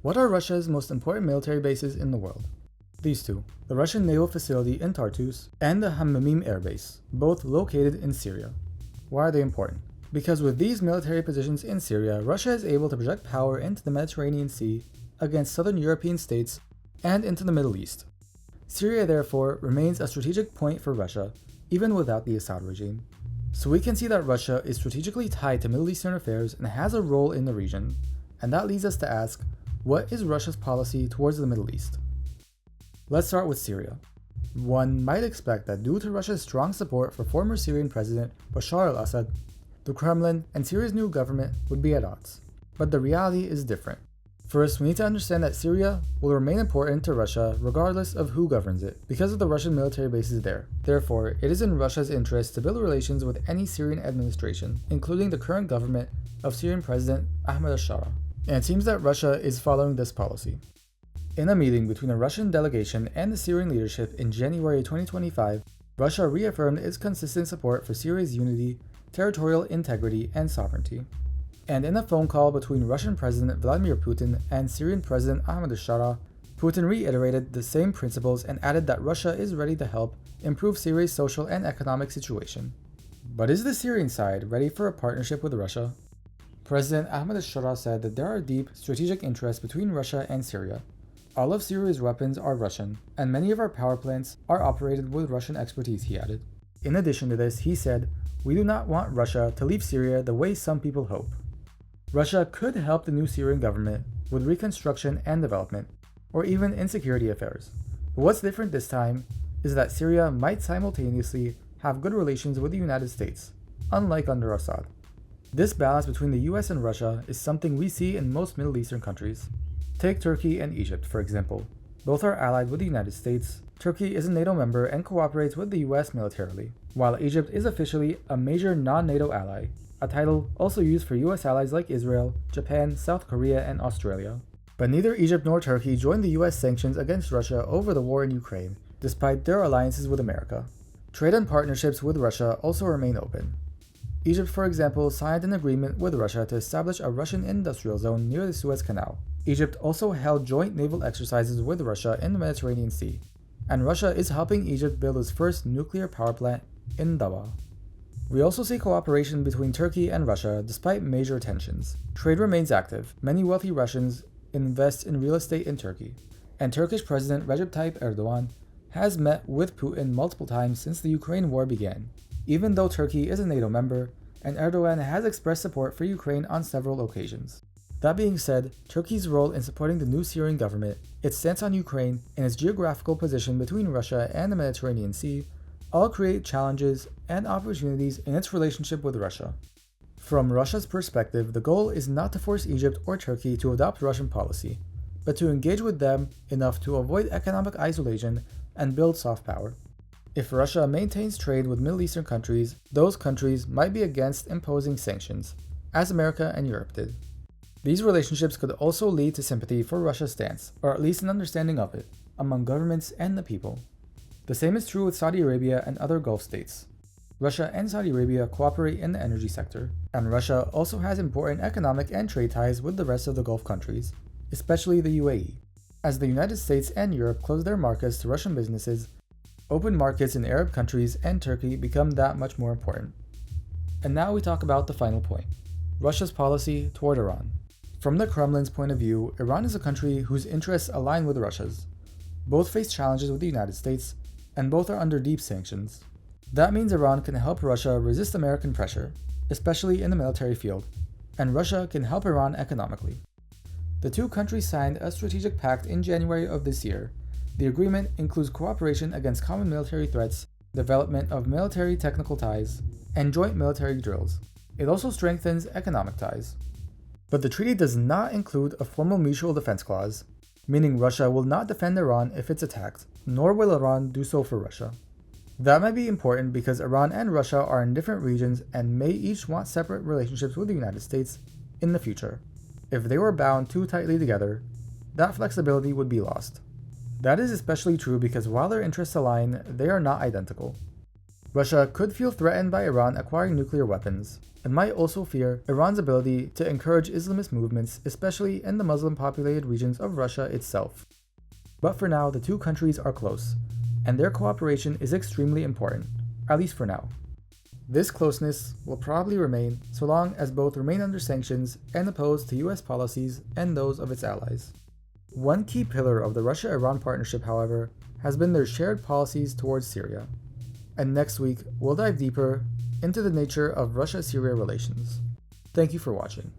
What are Russia's most important military bases in the world? These two, the Russian naval facility in Tartus and the Hamamim Air Base, both located in Syria. Why are they important? Because with these military positions in Syria, Russia is able to project power into the Mediterranean Sea against southern European states and into the Middle East. Syria, therefore, remains a strategic point for Russia, even without the Assad regime. So we can see that Russia is strategically tied to Middle Eastern affairs and has a role in the region, and that leads us to ask, what is Russia's policy towards the Middle East? Let's start with Syria. One might expect that due to Russia's strong support for former Syrian President Bashar al-Assad, the Kremlin and Syria's new government would be at odds. But the reality is different. First, we need to understand that Syria will remain important to Russia regardless of who governs it, because of the Russian military bases there. Therefore, it is in Russia's interest to build relations with any Syrian administration, including the current government of Syrian President Ahmed al-Shara. And it seems that Russia is following this policy. In a meeting between a Russian delegation and the Syrian leadership in January 2025, Russia reaffirmed its consistent support for Syria's unity, territorial integrity, and sovereignty. And in a phone call between Russian President Vladimir Putin and Syrian President Ahmed al-Shara, Putin reiterated the same principles and added that Russia is ready to help improve Syria's social and economic situation. But is the Syrian side ready for a partnership with Russia? President Ahmed al-Shara said that there are deep strategic interests between Russia and Syria. All of Syria's weapons are Russian, and many of our power plants are operated with Russian expertise, he added. In addition to this, he said, "We do not want Russia to leave Syria the way some people hope." Russia could help the new Syrian government with reconstruction and development, or even in security affairs. But what's different this time is that Syria might simultaneously have good relations with the United States, unlike under Assad. This balance between the US and Russia is something we see in most Middle Eastern countries. Take Turkey and Egypt, for example. Both are allied with the United States. Turkey is a NATO member and cooperates with the US militarily, while Egypt is officially a major non-NATO ally, a title also used for US allies like Israel, Japan, South Korea, and Australia. But neither Egypt nor Turkey joined the US sanctions against Russia over the war in Ukraine, despite their alliances with America. Trade and partnerships with Russia also remain open. Egypt, for example, signed an agreement with Russia to establish a Russian industrial zone near the Suez Canal. Egypt also held joint naval exercises with Russia in the Mediterranean Sea, and Russia is helping Egypt build its first nuclear power plant in Dawa. We also see cooperation between Turkey and Russia despite major tensions. Trade remains active. Many wealthy Russians invest in real estate in Turkey, and Turkish President Recep Tayyip Erdogan has met with Putin multiple times since the Ukraine war began, even though Turkey is a NATO member, and Erdogan has expressed support for Ukraine on several occasions. That being said, Turkey's role in supporting the new Syrian government, its stance on Ukraine, and its geographical position between Russia and the Mediterranean Sea all create challenges and opportunities in its relationship with Russia. From Russia's perspective, the goal is not to force Egypt or Turkey to adopt Russian policy, but to engage with them enough to avoid economic isolation and build soft power. If Russia maintains trade with Middle Eastern countries, those countries might be against imposing sanctions, as America and Europe did. These relationships could also lead to sympathy for Russia's stance, or at least an understanding of it, among governments and the people. The same is true with Saudi Arabia and other Gulf states. Russia and Saudi Arabia cooperate in the energy sector, and Russia also has important economic and trade ties with the rest of the Gulf countries, especially the UAE. As the United States and Europe close their markets to Russian businesses, open markets in Arab countries and Turkey become that much more important. And now we talk about the final point, Russia's policy toward Iran. From the Kremlin's point of view, Iran is a country whose interests align with Russia's. Both face challenges with the United States, and both are under deep sanctions. That means Iran can help Russia resist American pressure, especially in the military field, and Russia can help Iran economically. The two countries signed a strategic pact in January of this year. The agreement includes cooperation against common military threats, development of military technical ties, and joint military drills. It also strengthens economic ties. But the treaty does not include a formal mutual defense clause, meaning Russia will not defend Iran if it's attacked, nor will Iran do so for Russia. That might be important because Iran and Russia are in different regions and may each want separate relationships with the United States in the future. If they were bound too tightly together, that flexibility would be lost. That is especially true because while their interests align, they are not identical. Russia could feel threatened by Iran acquiring nuclear weapons, and might also fear Iran's ability to encourage Islamist movements, especially in the Muslim-populated regions of Russia itself. But for now, the two countries are close, and their cooperation is extremely important, at least for now. This closeness will probably remain so long as both remain under sanctions and opposed to US policies and those of its allies. One key pillar of the Russia-Iran partnership, however, has been their shared policies towards Syria. And next week, we'll dive deeper into the nature of Russia-Syria relations. Thank you for watching.